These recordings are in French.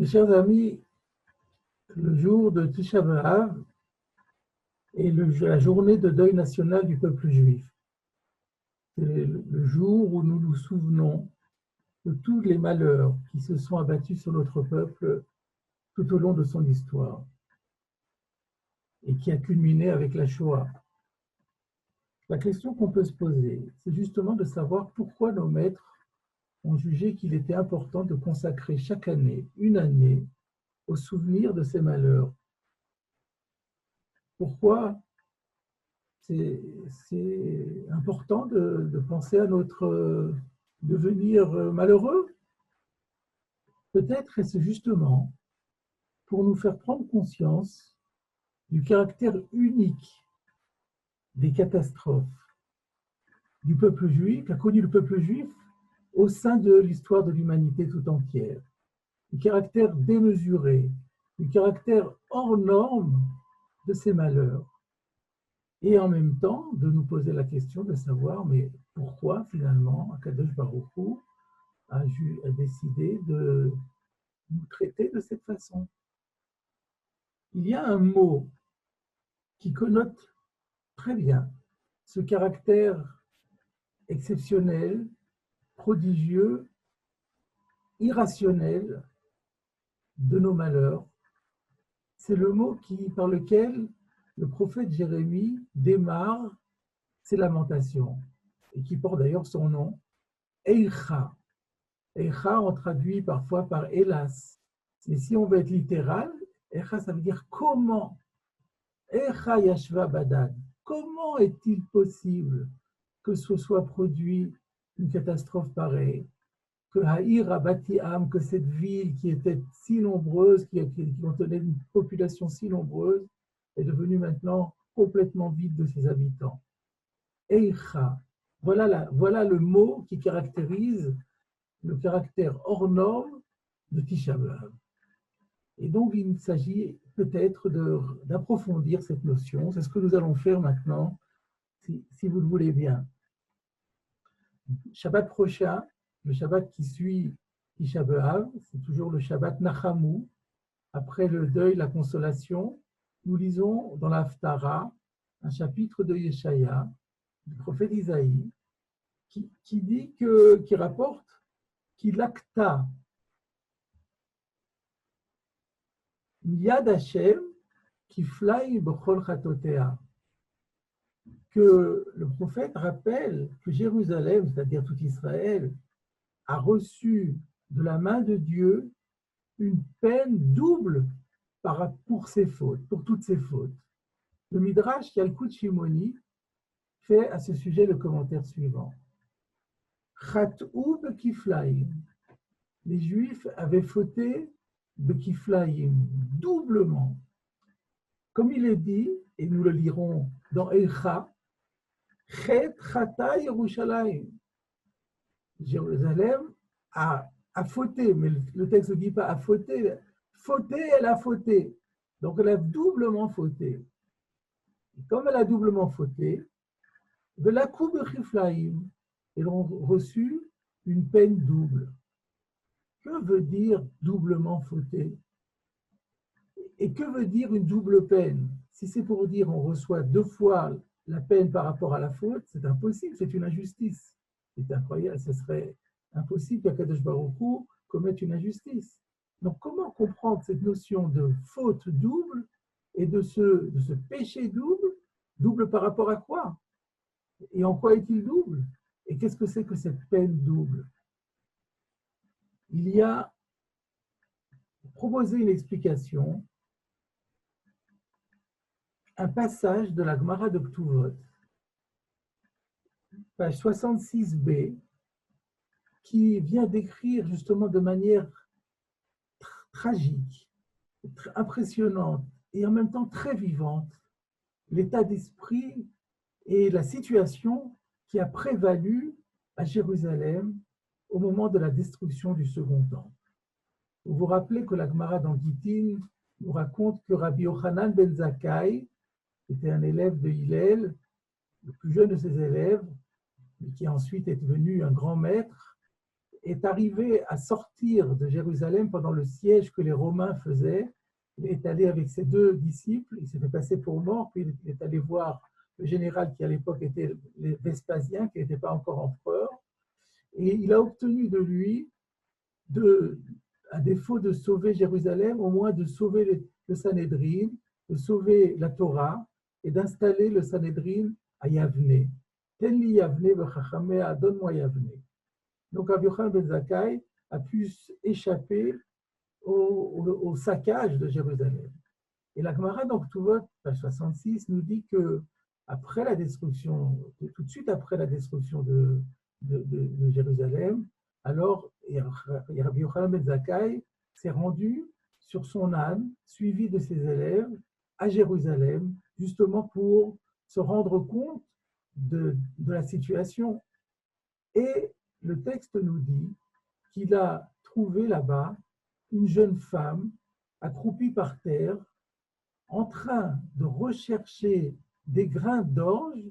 Mes chers amis, le jour de Tisha B'Av est la journée de deuil national du peuple juif. C'est le jour où nous nous souvenons de tous les malheurs qui se sont abattus sur notre peuple tout au long de son histoire et qui a culminé avec la Shoah. La question qu'on peut se poser, c'est justement de savoir pourquoi nos maîtres ont jugé qu'il était important de consacrer chaque année, une année, au souvenir de ces malheurs. Pourquoi c'est important de penser à notre devenir malheureux? Peut-être est-ce justement pour nous faire prendre conscience du caractère unique des catastrophes du peuple juif, qu'a connu le peuple juif au sein de l'histoire de l'humanité tout entière. Du caractère démesuré, du caractère hors norme de ces malheurs. Et en même temps, de nous poser la question de savoir, mais pourquoi finalement Akadosh Baruch Hu a décidé de nous traiter de cette façon? Il y a un mot qui connote très bien ce caractère exceptionnel, prodigieux, irrationnel de nos malheurs. C'est le mot par lequel le prophète Jérémie démarre ses lamentations, et qui porte d'ailleurs son nom, Eicha. Eicha, on traduit parfois par hélas. Mais si on veut être littéral, Eicha, ça veut dire comment. Eicha Yashva Badad. Comment est-il possible que ce soit produit une catastrophe pareille? Que Haïr Abati Am, que cette ville qui était si nombreuse, qui contenait une population si nombreuse, est devenue maintenant complètement vide de ses habitants. Eicha, voilà le mot qui caractérise le caractère hors norme de Tisha B'Av. Et donc, il s'agit peut-être d'approfondir cette notion. C'est ce que nous allons faire maintenant, si vous le voulez bien. Shabbat prochain, le Shabbat qui suit Tisha B'Av, c'est toujours le Shabbat Nachamu. Après le deuil, la consolation, nous lisons dans l'Haftara un chapitre de Yeshaya, du prophète Isaïe, qui rapporte qu'il acta Yad Hashem kiflai b'chol chatotea, que le prophète rappelle que Jérusalem, c'est-à-dire tout Israël, a reçu de la main de Dieu une peine double pour ses fautes, pour toutes ses fautes. Le Midrash Yalkut Shimoni fait à ce sujet le commentaire suivant. Chat'u bekiflaim. Les Juifs avaient fauté bekiflaim, doublement. Comme il est dit, et nous le lirons dans Eicha, Chet chata Yerushalayim. Jérusalem a fauté, mais le texte ne dit pas a fauté. Fauté, elle a fauté. Donc elle a doublement fauté. Et comme elle a doublement fauté, de la coupe de Chiflaïm, ils ont reçu une peine double. Que veut dire doublement fauté? Et que veut dire une double peine? Si c'est pour dire on reçoit deux fois la peine par rapport à la faute, c'est impossible, c'est une injustice. C'est incroyable, ce serait impossible qu'Akadosh Baruch Hu commette une injustice. Donc comment comprendre cette notion de faute double et de ce péché double? Double par rapport à quoi? Et en quoi est-il double? Et qu'est-ce que c'est que cette peine double? Il y a proposé une explication, un passage de la Gemara de Ktuvot, page 66b, qui vient décrire justement de manière tragique, impressionnante et en même temps très vivante l'état d'esprit et la situation qui a prévalu à Jérusalem au moment de la destruction du Second Temple. Vous vous rappelez que la Gemara dans Gittin nous raconte que Rabbi Yochanan ben Zakkai était un élève de Hillel, le plus jeune de ses élèves, mais qui ensuite est devenu un grand maître, est arrivé à sortir de Jérusalem pendant le siège que les Romains faisaient. Il est allé avec ses deux disciples, il s'est fait passer pour mort, puis il est allé voir le général qui à l'époque était Vespasien, qui n'était pas encore empereur, et il a obtenu de lui, à défaut de sauver Jérusalem, au moins de sauver le Sanhédrin, de sauver la Torah et d'installer le Sanhédrin à Yavne. Tenli Yavne v'chachamea, donne-moi Yavne. Donc Rabbi Yochanan ben Zakkai a pu échapper au saccage de Jérusalem. Et la Gemara dans Ktuvot, page 66, nous dit que après la destruction, tout de suite après la destruction de Jérusalem, alors Rabbi Yochanan ben Zakkai s'est rendu sur son âne, suivi de ses élèves, à Jérusalem, justement pour se rendre compte de la situation. Et le texte nous dit qu'il a trouvé là-bas une jeune femme accroupie par terre, en train de rechercher des grains d'orge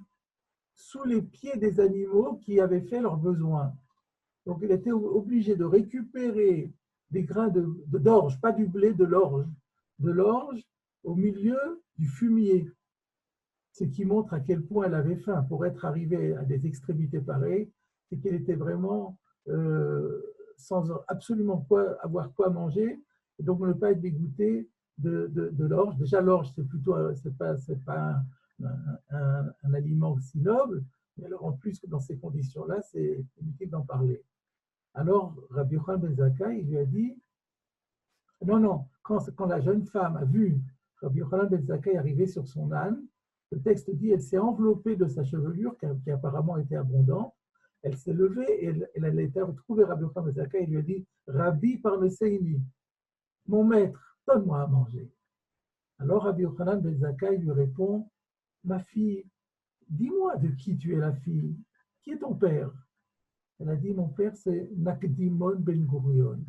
sous les pieds des animaux qui avaient fait leurs besoins. Donc, il était obligé de récupérer des grains d'orge, pas du blé, de l'orge au milieu du fumier. Ce qui montre à quel point elle avait faim. Pour être arrivée à des extrémités pareilles, c'est qu'elle était vraiment sans absolument avoir quoi manger, et donc ne pas être dégoûtée de l'orge. Déjà, l'orge, c'est pas un aliment aussi noble, mais alors en plus que dans ces conditions-là, c'est inutile d'en parler. Alors, Rabbi Yochanan ben Zakkai, il lui a dit, non, quand la jeune femme a vu Rabbi Yochanan ben Zakkai arriver sur son âne, le texte dit, elle s'est enveloppée de sa chevelure, qui apparemment était abondante, elle s'est levée et elle a été retrouvée Rabbi Yochanan ben Zakkai et lui a dit, Rabbi Parneseini, mon maître, donne-moi à manger. Alors Rabbi Yochanan ben Zakkai lui répond, ma fille, dis-moi de qui tu es la fille, qui est ton père? Elle a dit, mon père c'est Nakdimon ben Gurion.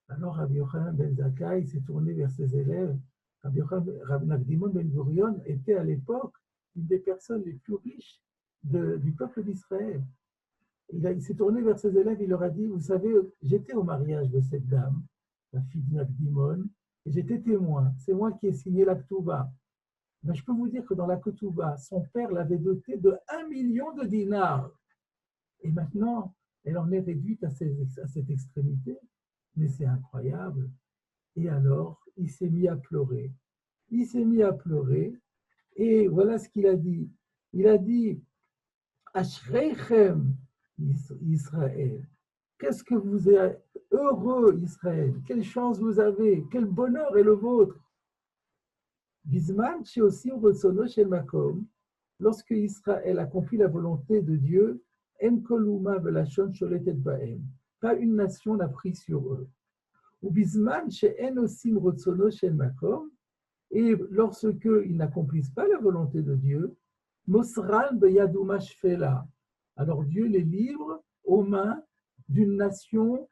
Alors Rabbi Yochanan ben Zakkai s'est tourné vers ses élèves. Rabbi Nakdimon ben Gurion était à l'époque une des personnes les plus riches du peuple d'Israël. Il s'est tourné vers ses élèves, il leur a dit, vous savez, j'étais au mariage de cette dame, la fille de Nakdimon, et j'étais témoin. C'est moi qui ai signé la Ketouba. Mais je peux vous dire que dans la Ketouba, son père l'avait dotée de 1 million de dinars. Et maintenant, elle en est réduite à cette extrémité. Mais c'est incroyable. Et alors, il s'est mis à pleurer. Il s'est mis à pleurer. Et voilà ce qu'il a dit. Il a dit, Ashreichem Israël. Qu'est-ce que vous êtes heureux, Israël. Quelle chance vous avez. Quel bonheur est le vôtre. Bisman, chez aussi Rotsono chez Makom, lorsque Israël accomplit la volonté de Dieu, En koluma velashon sholetet baem. Pas une nation n'a pris sur eux. Ou bisman chez En osim Rotsono chez Makom, et lorsque ils n'accomplissent pas la volonté de Dieu, Mosran beyaduma shfela. Alors Dieu les livre aux mains d'une nation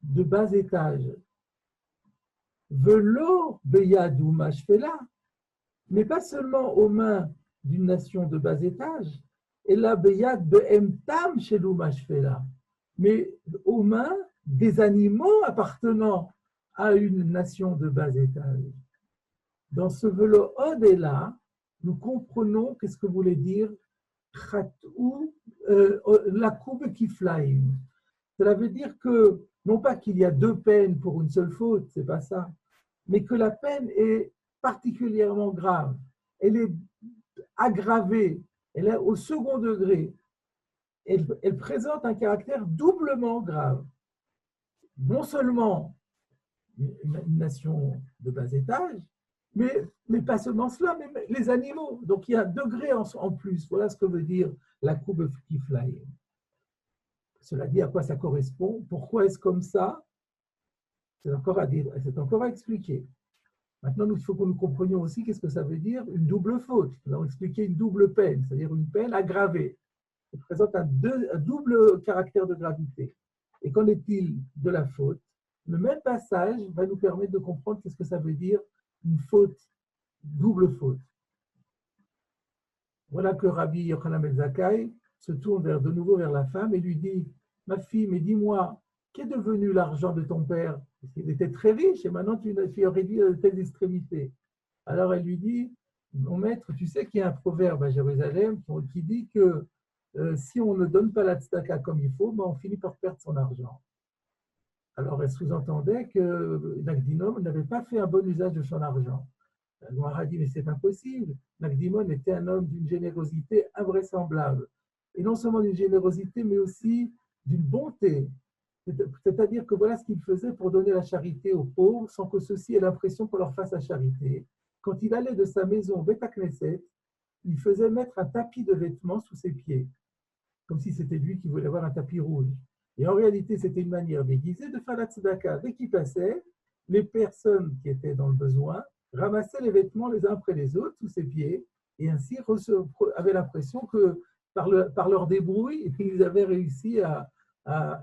de bas étage. Velo beyaduma shfela. Mais pas seulement aux mains d'une nation de bas étage, et la beyad be'emtam chez l'oumashfela, mais aux mains des animaux appartenant à une nation de bas étage. Dans ce velo od-là, nous comprenons qu'est-ce que voulait dire la koube kiflaim. Cela veut dire que, non pas qu'il y a deux peines pour une seule faute, c'est pas ça, mais que la peine est particulièrement grave. Elle est aggravée, elle est au second degré. Elle présente un caractère doublement grave. Non seulement une nation de bas étage, mais pas seulement cela, mais les animaux. Donc il y a un degré en plus. Voilà ce que veut dire la courbe Kiflaim. Cela dit à quoi ça correspond. Pourquoi est-ce comme ça? C'est encore à dire, c'est encore à expliquer. Maintenant, il faut que nous comprenions aussi qu'est-ce que ça veut dire une double faute. Nous allons expliquer une double peine, c'est-à-dire une peine aggravée. Elle présente un double caractère de gravité. Et qu'en est-il de la faute? Le même passage va nous permettre de comprendre qu'est-ce que ça veut dire une faute, double faute. Voilà que Rabbi Yochanan ben Zakkai se tourne de nouveau vers la femme et lui dit, ma fille, mais dis-moi, qu'est devenu l'argent de ton père? Parce qu'il était très riche et maintenant tu es réduit à de telles extrémités. Alors elle lui dit, mon maître, tu sais qu'il y a un proverbe à Jérusalem qui dit que si on ne donne pas la tzedaka comme il faut, ben on finit par perdre son argent. Alors elle sous-entendait que Nagdimon n'avait pas fait un bon usage de son argent. La Gemara dit, mais c'est impossible. Nagdimon était un homme d'une générosité invraisemblable. Et non seulement d'une générosité, mais aussi d'une bonté. C'est-à-dire que voilà ce qu'il faisait pour donner la charité aux pauvres, sans que ceux-ci aient l'impression qu'on leur fasse la charité. Quand il allait de sa maison au Beth Knesset, il faisait mettre un tapis de vêtements sous ses pieds, comme si c'était lui qui voulait avoir un tapis rouge. Et en réalité, c'était une manière déguisée de faire la tzedaka. Dès qu'il passait, les personnes qui étaient dans le besoin ramassaient les vêtements les uns après les autres sous ses pieds et ainsi avaient l'impression que par leur débrouille, ils avaient réussi à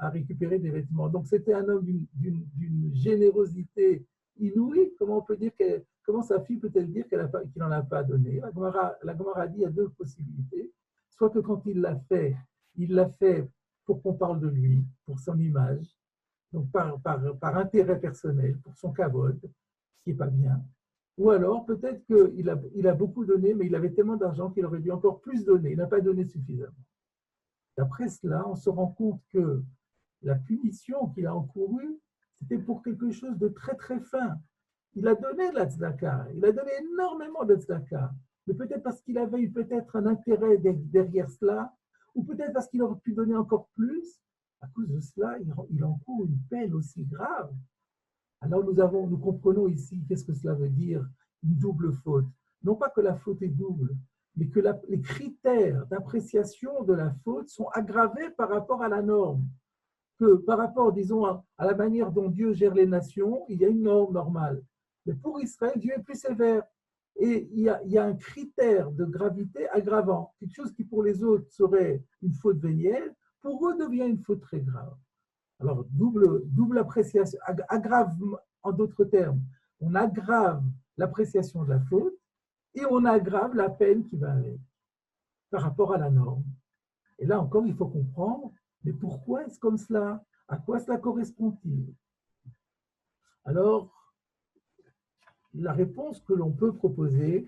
récupérer des vêtements. Donc c'était un homme d'une générosité inouïe. Comment sa fille peut-elle dire qu'il n'en a pas donné? La Gemara dit qu'il y a deux possibilités. Soit que quand il l'a fait pour qu'on parle de lui, pour son image, donc par intérêt personnel, pour son kavod, ce qui n'est pas bien. Ou alors, peut-être qu'il a beaucoup donné, mais il avait tellement d'argent qu'il aurait dû encore plus donner. Il n'a pas donné suffisamment. D'après cela, on se rend compte que la punition qu'il a encourue, c'était pour quelque chose de très très fin. Il a donné de la tzedaka, il a donné énormément de tzedaka, mais peut-être parce qu'il avait eu peut-être un intérêt derrière cela, ou peut-être parce qu'il aurait pu donner encore plus. À cause de cela, il encourt une peine aussi grave. Alors nous comprenons ici qu'est-ce que cela veut dire, une double faute. Non pas que la faute est double, mais que les critères d'appréciation de la faute sont aggravés par rapport à la norme. Que par rapport, disons, à la manière dont Dieu gère les nations, il y a une norme normale. Mais pour Israël, Dieu est plus sévère. Et il y a un critère de gravité aggravant. Quelque chose qui pour les autres serait une faute vénielle, pour eux devient une faute très grave. Alors, double appréciation, aggrave, en d'autres termes, on aggrave l'appréciation de la faute et on aggrave la peine qui va avec, par rapport à la norme. Et là encore, il faut comprendre, mais pourquoi est-ce comme cela? À quoi cela correspond-il? Alors, la réponse que l'on peut proposer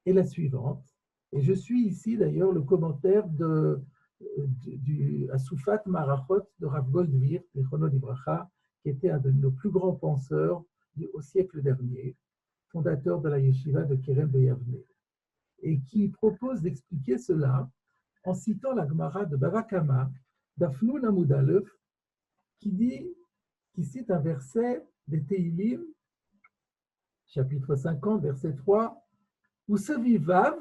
est la suivante. Et je suis ici d'ailleurs le commentaire du Asufat Marachot de Rav Goldwir, qui était un de nos plus grands penseurs au siècle dernier, fondateur de la yeshiva de Kerem Beyavne, et qui propose d'expliquer cela en citant la Gemara de Bava Kama, d'Afnoun Amud Aleph, qui cite un verset des Teilim, chapitre 50, verset 3, Usavivav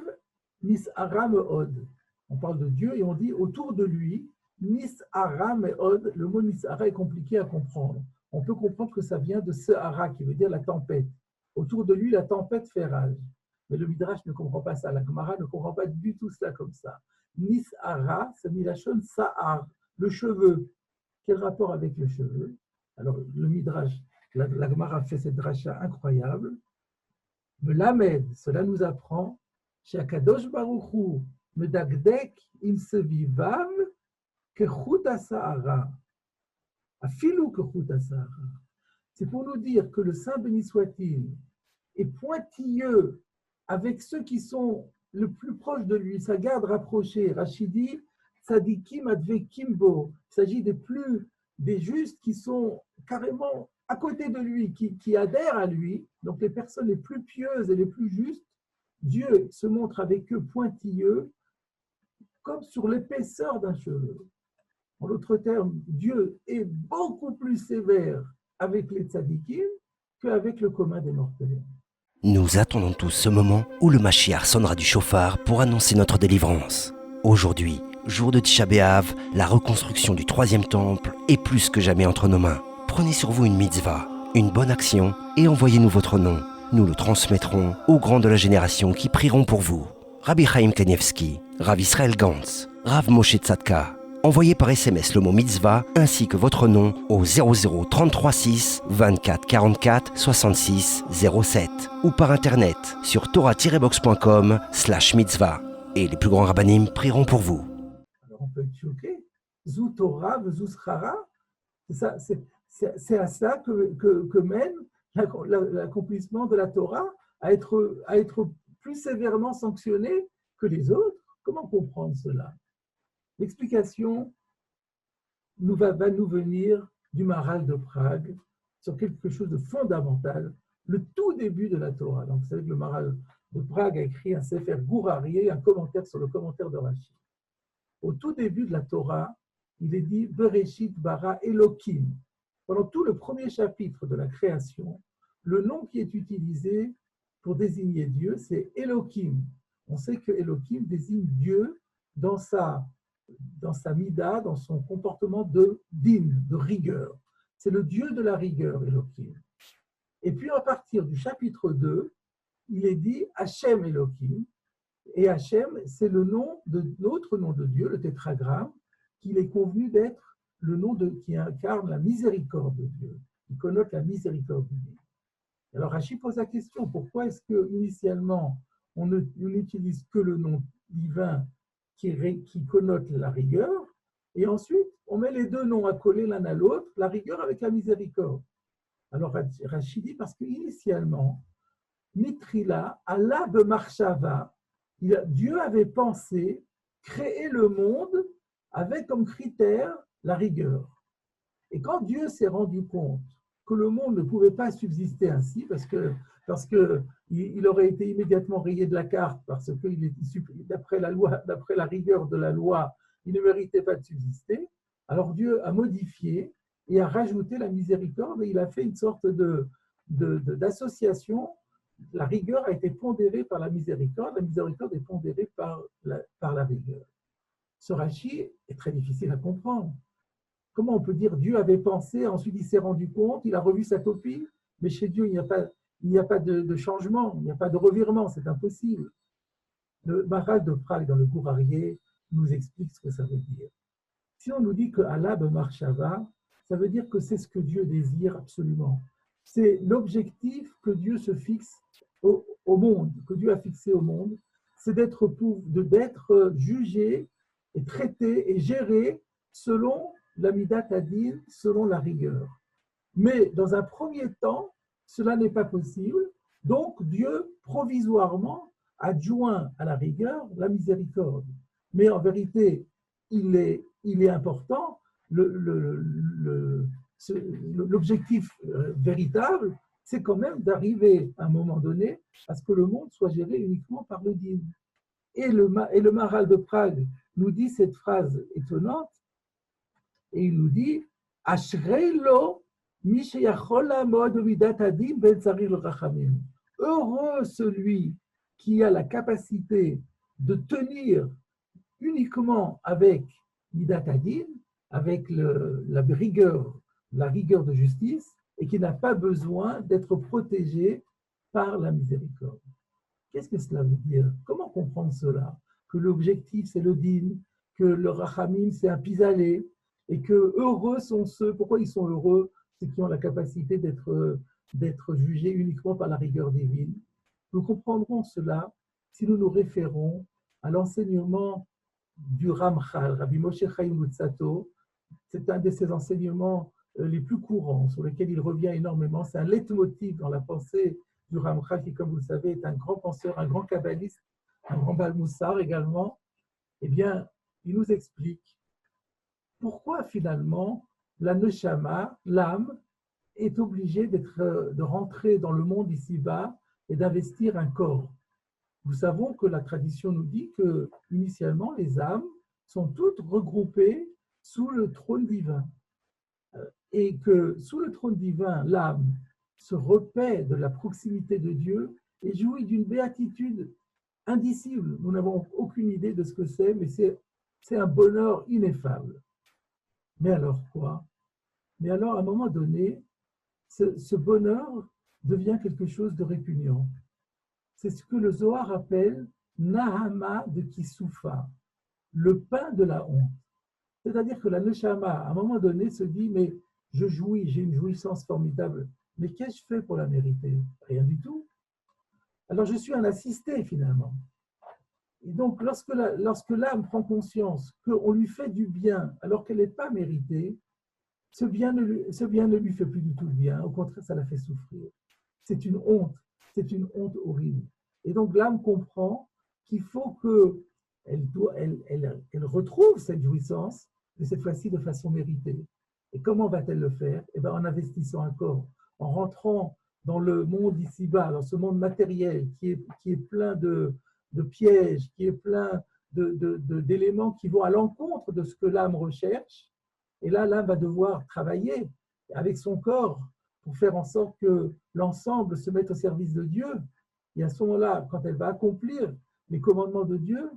nis'ara me'od. On parle de Dieu et on dit autour de lui, nis'ara me'od. Le mot nis'ara est compliqué à comprendre. On peut comprendre que ça vient de Sehara, qui veut dire la tempête. Autour de lui, la tempête fait rage. Mais le Midrash ne comprend pas ça. La Gemara ne comprend pas du tout cela comme ça. Nis'ara, c'est milachon sa'ar, le cheveu. Quel rapport avec le cheveu? Alors, le Midrash, la Gemara fait cette dracha incroyable. Me lamed, cela nous apprend, chez Akadosh Baruch Hu, me dagdek im sevivav que chut ha'sa'ara. Afilu que chut ha'sa'ara. C'est pour nous dire que le Saint béni soit-il est pointilleux avec ceux qui sont le plus proches de lui, sa garde rapprochée. Rachidi, Sadikim Advekim Bo. Il s'agit des justes qui sont carrément à côté de lui, qui adhèrent à lui. Donc les personnes les plus pieuses et les plus justes, Dieu se montre avec eux pointilleux, comme sur l'épaisseur d'un cheveu. En d'autres termes, Dieu est beaucoup plus sévère avec les tzadikim qu'avec le commun des mortels. Nous attendons tous ce moment où le Mashiach sonnera du chauffard pour annoncer notre délivrance. Aujourd'hui, jour de Tisha B'Av, la reconstruction du troisième temple est plus que jamais entre nos mains. Prenez sur vous une mitzvah, une bonne action et envoyez-nous votre nom. Nous le transmettrons aux grands de la génération qui prieront pour vous. Rabbi Chaim Kanievski, Rav Israël Gantz, Rav Moshe Tzadka. Envoyez par SMS le mot mitzvah ainsi que votre nom au 00 33 6 24 44 66 07 ou par internet sur torah-box.com/mitzvah. Et les plus grands rabbanim prieront pour vous. Alors on peut être choqué. Zu Torah, Zu Schara. C'est à ça que mène l'accomplissement de la Torah, à être plus sévèrement sanctionné que les autres. Comment comprendre cela? L'explication va nous venir du Maharal de Prague sur quelque chose de fondamental, le tout début de la Torah. Donc, vous savez que le Maharal de Prague a écrit un Sefer Gourarié, un commentaire sur le commentaire de Rashi. Au tout début de la Torah, il est dit Bereshit bara Elokim. Pendant tout le premier chapitre de la création, le nom qui est utilisé pour désigner Dieu, c'est Elokim. On sait que Elokim désigne Dieu dans sa mida, dans son comportement de din, de rigueur. C'est le Dieu de la rigueur, Elokim. Et puis à partir du chapitre 2, il est dit Hachem Elokim. Et Hachem, c'est le nom de l'autre nom de Dieu, le tétragramme, qu'il est convenu d'être le nom qui incarne la miséricorde de Dieu, qui connote la miséricorde de Dieu. Alors Rashi pose la question, pourquoi est-ce que initialement on n'utilise que le nom divin qui connote la rigueur, et ensuite on met les deux noms accolés l'un à l'autre, la rigueur avec la miséricorde? Alors Rashi dit parce qu'initialement, Mitrila, Allah b'marshava, Dieu avait pensé créer le monde avec comme critère la rigueur. Et quand Dieu s'est rendu compte que le monde ne pouvait pas subsister ainsi, parce qu'il aurait été immédiatement rayé de la carte, parce que d'après la rigueur de la loi, il ne méritait pas de subsister, alors Dieu a modifié et a rajouté la miséricorde, et il a fait une sorte d'association. La rigueur a été pondérée par la miséricorde est pondérée par la rigueur. Ce Rashi est très difficile à comprendre. Comment on peut dire Dieu avait pensé, ensuite il s'est rendu compte, il a revu sa copie, mais chez Dieu il n'y a pas de changement, il n'y a pas de revirement, c'est impossible. Le Maharal de Prague dans le Gourarié nous explique ce que ça veut dire. Si on nous dit que Allah b'marshava, ça veut dire que c'est ce que Dieu désire absolument. C'est l'objectif que Dieu se fixe au monde, que Dieu a fixé au monde, c'est d'être jugé et traité et géré selon la midat hadin, selon la rigueur. Mais dans un premier temps, cela n'est pas possible, donc Dieu provisoirement adjoint à la rigueur la miséricorde. Mais en vérité, il est important, l'objectif véritable, c'est quand même d'arriver à un moment donné à ce que le monde soit géré uniquement par le din. Et le Maharal de Prague nous dit cette phrase étonnante, et il nous dit « Ashrei lo mi sheyachol la'amod b'midat hadin ben tzarich l'rachamim » Heureux celui qui a la capacité de tenir uniquement avec midat hadin, avec la rigueur de justice, et qui n'a pas besoin d'être protégé par la miséricorde. Qu'est-ce que cela veut dire? Comment comprendre cela? Que l'objectif, c'est le din, que le rachamim, c'est un pis-aller, et que heureux sont ceux, pourquoi ils sont heureux? Ceux qui ont la capacité d'être jugés uniquement par la rigueur divine. Nous comprendrons cela si nous nous référons à l'enseignement du Ramchal, Rabbi Moshe Chaim Luzzatto. C'est un de ses enseignements les plus courants, sur lesquels il revient énormément. C'est un leitmotiv dans la pensée du Ramchal, qui, comme vous le savez, est un grand penseur, un grand kabbaliste, un grand balmoussar également. Eh bien, il nous explique pourquoi finalement la neshama, l'âme, est obligée de rentrer dans le monde ici-bas et d'investir un corps. Nous savons que la tradition nous dit que, initialement, les âmes sont toutes regroupées sous le trône divin. Et que sous le trône divin, l'âme se repaît de la proximité de Dieu et jouit d'une béatitude indicible. Nous n'avons aucune idée de ce que c'est, mais c'est un bonheur ineffable. Mais alors quoi? Mais alors, à un moment donné, ce bonheur devient quelque chose de répugnant. C'est ce que le Zohar appelle Nahama de Kisoufa, le pain de la honte. C'est-à-dire que la Neshama, à un moment donné, se dit, mais je jouis, j'ai une jouissance formidable, mais qu'ai-je fait pour la mériter? Rien du tout. Alors je suis un assisté finalement. Et donc, lorsque l'âme prend conscience qu'on lui fait du bien alors qu'elle n'est pas méritée, ce bien ne lui fait plus du tout de bien. Au contraire, ça la fait souffrir. C'est une honte horrible. Et donc, l'âme comprend qu'il faut qu'elle retrouve cette jouissance, mais cette fois-ci de façon méritée. Et comment va-t-elle le faire? Eh bien, en investissant un corps, en rentrant dans le monde ici-bas, dans ce monde matériel qui est plein de pièges, qui est plein d'éléments qui vont à l'encontre de ce que l'âme recherche. Et là, l'âme va devoir travailler avec son corps pour faire en sorte que l'ensemble se mette au service de Dieu. Et à ce moment-là, quand elle va accomplir les commandements de Dieu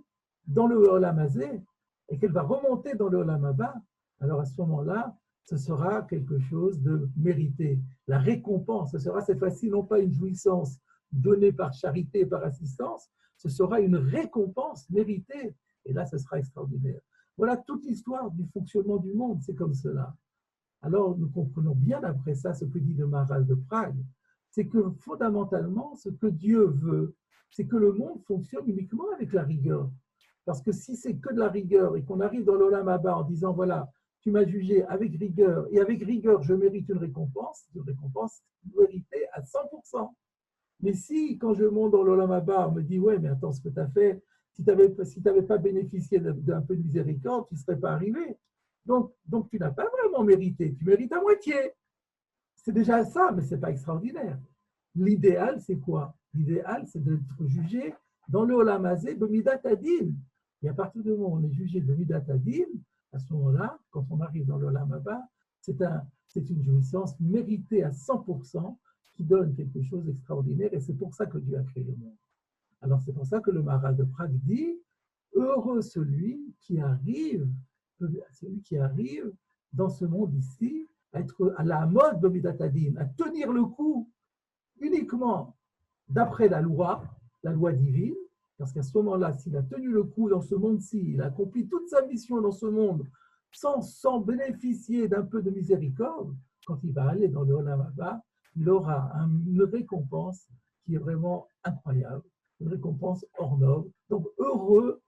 dans le Olam Hazé, et qu'elle va remonter dans le Olam Haba, alors à ce moment-là, ce sera quelque chose de mérité. La récompense, ce sera cette fois-ci non pas une jouissance donnée par charité, par assistance, ce sera une récompense méritée. Et là, ce sera extraordinaire. Voilà toute l'histoire du fonctionnement du monde, c'est comme cela. Alors, nous comprenons bien après ça ce que dit le Maharal de Prague, c'est que fondamentalement, ce que Dieu veut, c'est que le monde fonctionne uniquement avec la rigueur. Parce que si c'est que de la rigueur et qu'on arrive dans l'Olam Haba en disant, voilà, tu m'as jugé avec rigueur, et avec rigueur, je mérite une récompense méritée à 100%. Mais si, quand je monte dans l'Olam Haba, on me dit, ouais, mais attends, ce que tu as fait, si tu n'avais pas bénéficié d'un peu de miséricorde, tu ne serais pas arrivé. Donc, tu n'as pas vraiment mérité, tu mérites à moitié. C'est déjà ça, mais ce n'est pas extraordinaire. L'idéal, c'est quoi? L'idéal, c'est d'être jugé dans le Olam Hazé de Midat Adin. Et à partir du moment où on est jugé de Midat Adin, à ce moment-là, quand on arrive dans le Olam Haba, c'est une jouissance méritée à 100% qui donne quelque chose d'extraordinaire, et c'est pour ça que Dieu a créé le monde. Alors c'est pour ça que le Maharal de Prague dit « Heureux celui qui arrive dans ce monde ici, à être à la mode de Midat Adin, à tenir le coup uniquement d'après la loi divine, parce qu'à ce moment-là, s'il a tenu le coup dans ce monde-ci, il a accompli toute sa mission dans ce monde sans bénéficier d'un peu de miséricorde, quand il va aller dans le Olam Haba, il aura une récompense qui est vraiment incroyable, une récompense hors norme. Donc heureux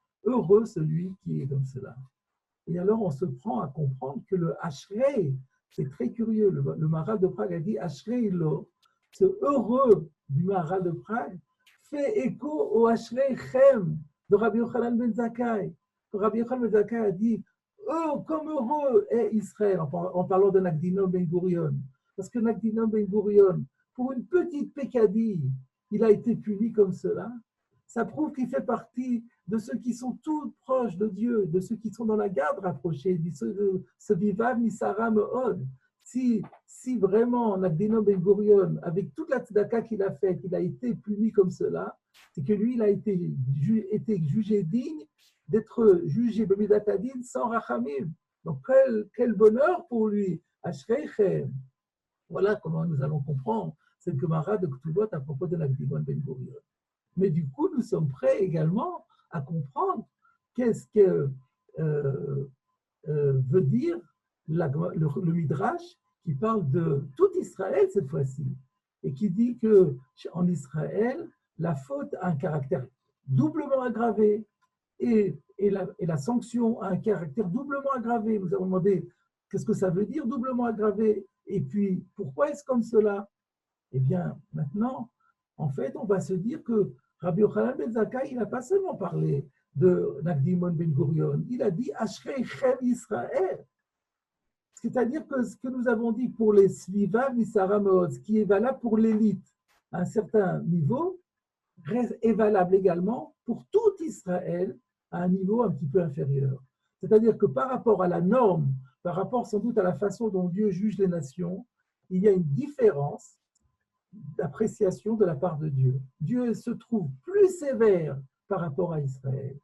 celui qui est comme cela. Et alors on se prend à comprendre que le Ashrei, c'est très curieux, le Maharal de Prague a dit Ashrei lo, ce heureux du Maharal de Prague fait écho au Ashrei Chem de Rabbi Yochanan ben Zakkai. Rabbi Yochanan ben Zakkai a dit comme heureux est Israël, en parlant de Nakdinom ben Gurion. Parce que Nakdinom ben Gurion, pour une petite pécadille, il a été puni comme cela. Ça prouve qu'il fait partie de ceux qui sont tout proches de Dieu, de ceux qui sont dans la garde rapprochée, de ce vivav misara me'od. Si vraiment Nakdinom ben Gurion, avec toute la tzedaka qu'il a faite, il a été puni comme cela, c'est que lui, il a été jugé digne d'être jugé b'midat hadin sans rachamim. Donc quel bonheur pour lui. Ashreichem. Voilà comment nous allons comprendre cette Gemara de Ktubot à propos de Nakdinom ben Gurion. Mais du coup, nous sommes prêts également à comprendre qu'est-ce que veut dire le Midrash qui parle de tout Israël cette fois-ci et qui dit qu'en Israël, la faute a un caractère doublement aggravé et la sanction a un caractère doublement aggravé. Nous avons demandé qu'est-ce que ça veut dire doublement aggravé et puis pourquoi est-ce comme cela? Eh bien, maintenant, en fait, on va se dire que Rabbi Yochanan ben Zakkai, il n'a pas seulement parlé de Nakdimon ben Gurion, il a dit Ashrei Chem Israël. C'est-à-dire que ce que nous avons dit pour les Svivav Misara Meod, ce qui est valable pour l'élite à un certain niveau, est valable également pour tout Israël à un niveau un petit peu inférieur. C'est-à-dire que par rapport à la norme, par rapport sans doute à la façon dont Dieu juge les nations, il y a une différence d'appréciation de la part de Dieu. Dieu se trouve plus sévère par rapport à Israël.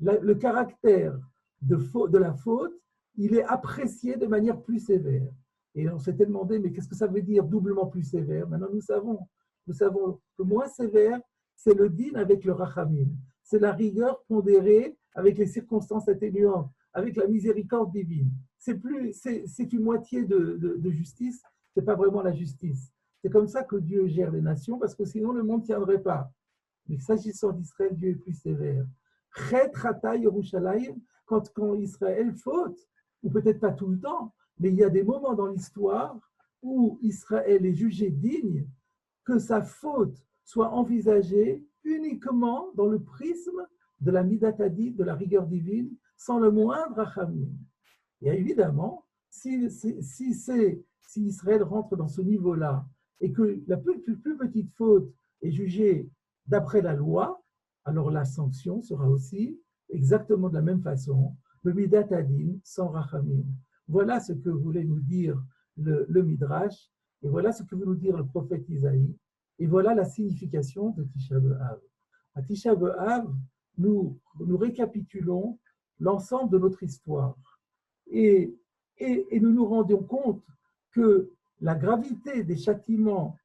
Le caractère de la faute, il est apprécié de manière plus sévère. Et on s'était demandé, mais qu'est-ce que ça veut dire doublement plus sévère? Maintenant, nous savons que moins sévère, c'est le din avec le rachamim. C'est la rigueur pondérée avec les circonstances atténuantes, avec la miséricorde divine. C'est une moitié de justice, c'est pas vraiment la justice. C'est comme ça que Dieu gère les nations, parce que sinon le monde ne tiendrait pas. Mais s'agissant d'Israël, Dieu est plus sévère. Chet Chata Yerushalayim, quand Israël faute, ou peut-être pas tout le temps, mais il y a des moments dans l'histoire où Israël est jugé digne que sa faute soit envisagée uniquement dans le prisme de la Midat Hadin, de la rigueur divine, sans le moindre rachamim. Et évidemment, si Israël rentre dans ce niveau-là et que la plus petite faute est jugée d'après la loi, alors la sanction sera aussi exactement de la même façon, le Midat Hadin sans rachamim. Voilà ce que voulait nous dire le Midrash, et voilà ce que veut nous dire le prophète Isaïe, et voilà la signification de Tisha B'Av. À Tisha B'Av, nous récapitulons l'ensemble de notre histoire. Et nous nous rendions compte que la gravité des châtiments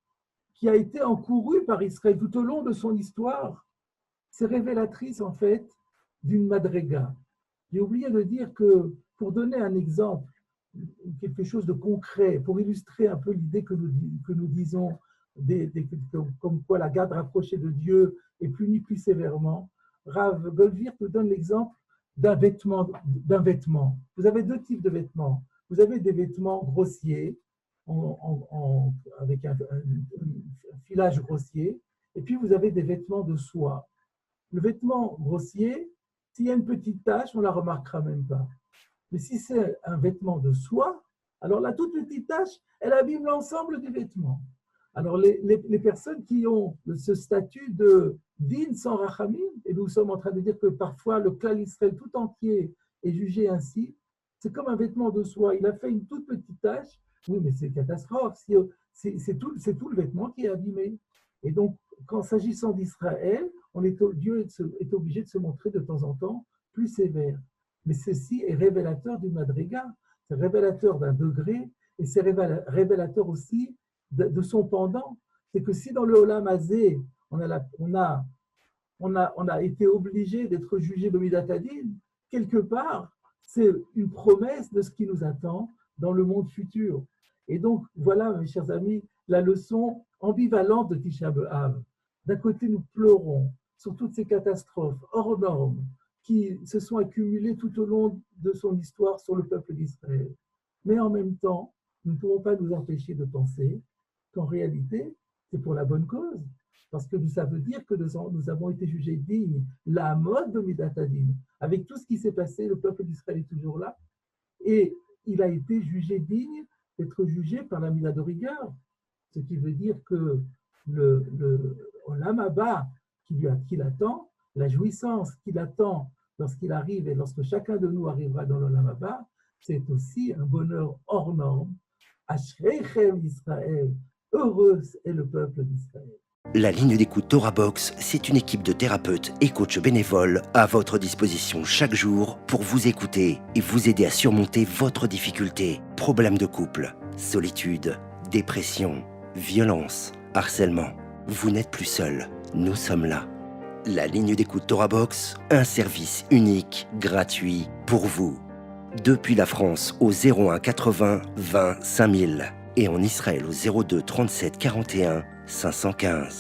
qui a été encourue par Israël tout au long de son histoire, c'est révélatrice en fait d'une madrega. J'ai oublié de dire que pour donner un exemple, quelque chose de concret, pour illustrer un peu l'idée que nous disons, comme quoi la garde rapprochée de Dieu est punie plus sévèrement, Rav Goldwirth nous donne l'exemple d'un vêtement. Vous avez deux types de vêtements. Vous avez des vêtements grossiers, avec un filage grossier, et puis vous avez des vêtements de soie. Le vêtement grossier, s'il y a une petite tache, on ne la remarquera même pas. Mais si c'est un vêtement de soie, alors la toute petite tache, elle abîme l'ensemble du vêtement. Alors les personnes qui ont ce statut de din sans rachamim, et nous sommes en train de dire que parfois le klal Israël tout entier est jugé ainsi, c'est comme un vêtement de soie, il a fait une toute petite tache, oui mais c'est catastrophe, c'est tout le vêtement qui est abîmé. Et donc, s'agissant d'Israël, Dieu est obligé de se montrer de temps en temps plus sévère. Mais ceci est révélateur du madriga, c'est révélateur d'un degré, et c'est révélateur aussi de son pendant. C'est que si dans le Olam Hazé, on a été obligé d'être jugé de Midat Hadin, quelque part, c'est une promesse de ce qui nous attend dans le monde futur. Et donc, voilà, mes chers amis, la leçon ambivalente de Tisha B'Av. D'un côté, nous pleurons sur toutes ces catastrophes hors normes qui se sont accumulées tout au long de son histoire sur le peuple d'Israël. Mais en même temps, nous ne pouvons pas nous empêcher de penser qu'en réalité, c'est pour la bonne cause. Parce que ça veut dire que nous avons été jugés dignes, la mode de Midat Hadin. Avec tout ce qui s'est passé, le peuple d'Israël est toujours là. Et il a été jugé digne d'être jugé par la Midat de rigueur. Ce qui veut dire que le Olam Haba qui l'attend, la jouissance qui l'attend lorsqu'il arrive et lorsque chacun de nous arrivera dans l'Olam Haba, c'est aussi un bonheur hors norme. Ashreichem Israël, heureuse est le peuple d'Israël. La ligne d'écoute Torah Box, c'est une équipe de thérapeutes et coachs bénévoles à votre disposition chaque jour pour vous écouter et vous aider à surmonter votre difficulté, problèmes de couple, solitude, dépression, violence, harcèlement. Vous n'êtes plus seul, nous sommes là. La ligne d'écoute Torah Box, un service unique, gratuit pour vous. Depuis la France au 01 80 20 5000 et en Israël au 02 37 41 515.